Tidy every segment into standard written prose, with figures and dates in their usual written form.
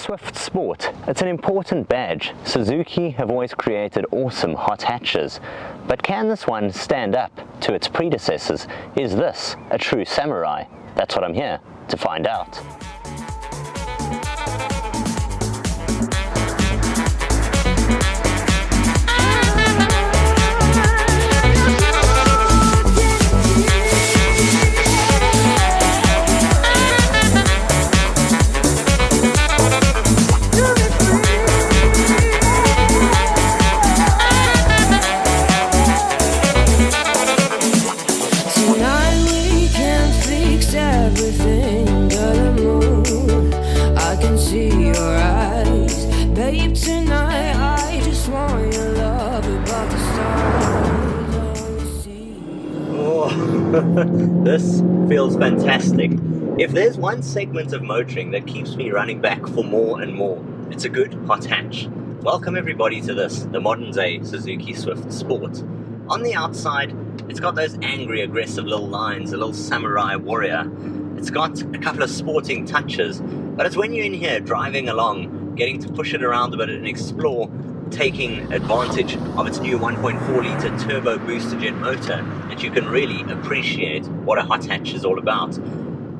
Swift Sport. It's an important badge. Suzuki have always created awesome hot hatches, but can this one stand up to its predecessors? Is this a true samurai? That's what I'm here to find out. This feels fantastic. If there's one segment of motoring that keeps me running back for more and more, it's a good hot hatch. Welcome everybody to this, the modern day Suzuki Swift Sport. On the outside, it's got those angry, aggressive little lines, a little samurai warrior. It's got a couple of sporting touches, but it's when you're in here driving along, getting to push it around a bit and explore, taking advantage of its new 1.4 litre turbo booster jet motor, that you can really appreciate what a hot hatch is all about.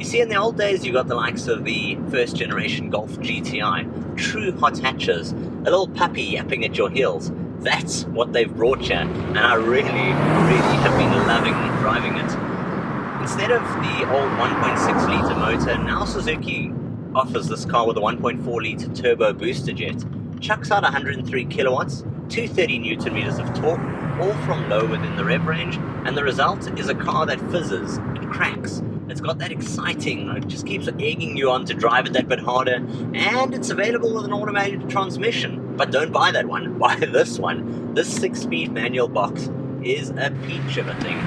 You see, in the old days you got the likes of the first generation Golf GTI, true hot hatches, a little puppy yapping at your heels. That's what they've brought you, and I really have been loving driving it. Instead of the old 1.6 litre motor, now Suzuki offers this car with a 1.4 litre turbo booster jet. Chucks out 103 kilowatts, 230 newton meters of torque, all from low within the rev range, and the result is a car that fizzes, it cranks, it's got that exciting, it just keeps egging you on to drive it that bit harder, and it's available with an automated transmission. But don't buy that one, buy this one. This 6-speed manual box is a peach of a thing.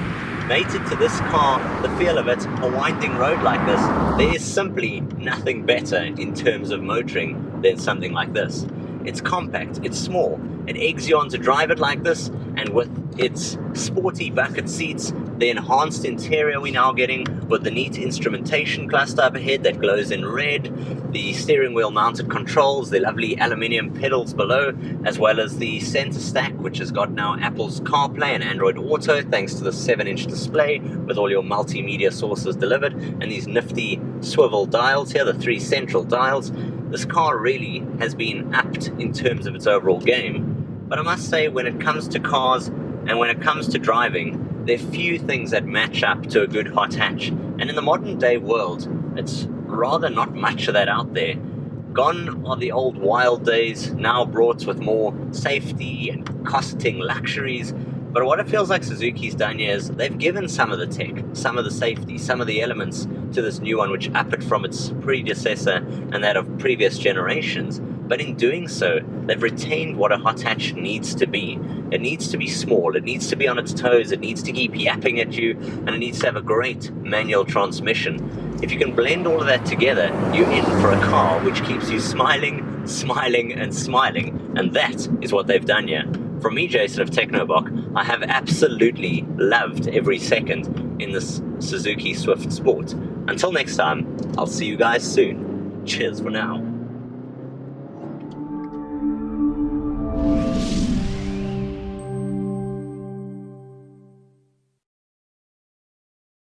Mated to this car, the feel of it, a winding road like this, there is simply nothing better in terms of motoring than something like this. It's compact, it's small, it eggs you on to drive it like this, and with its sporty bucket seats, the enhanced interior we're now getting, with the neat instrumentation cluster up ahead that glows in red, the steering wheel mounted controls, the lovely aluminium pedals below, as well as the center stack, which has got now Apple's CarPlay and Android Auto thanks to the 7-inch display with all your multimedia sources delivered, and these nifty swivel dials here, the 3 central dials. This car really has been upped in terms of its overall game, but I must say, when it comes to cars and when it comes to driving, there are few things that match up to a good hot hatch, and in the modern day world, it's rather not much of that out there. Gone are the old wild days, now brought with more safety and costing luxuries. But what it feels like Suzuki's done here is they've given some of the tech, some of the safety, some of the elements to this new one, which up it from its predecessor and that of previous generations. But in doing so, they've retained what a hot hatch needs to be. It needs to be small, it needs to be on its toes, it needs to keep yapping at you, and it needs to have a great manual transmission. If you can blend all of that together, you're in for a car which keeps you smiling, smiling, and smiling. And that is what they've done here. From me, Jason of TechnoBok, I have absolutely loved every second in this Suzuki Swift Sport. Until next time, I'll see you guys soon. Cheers for now.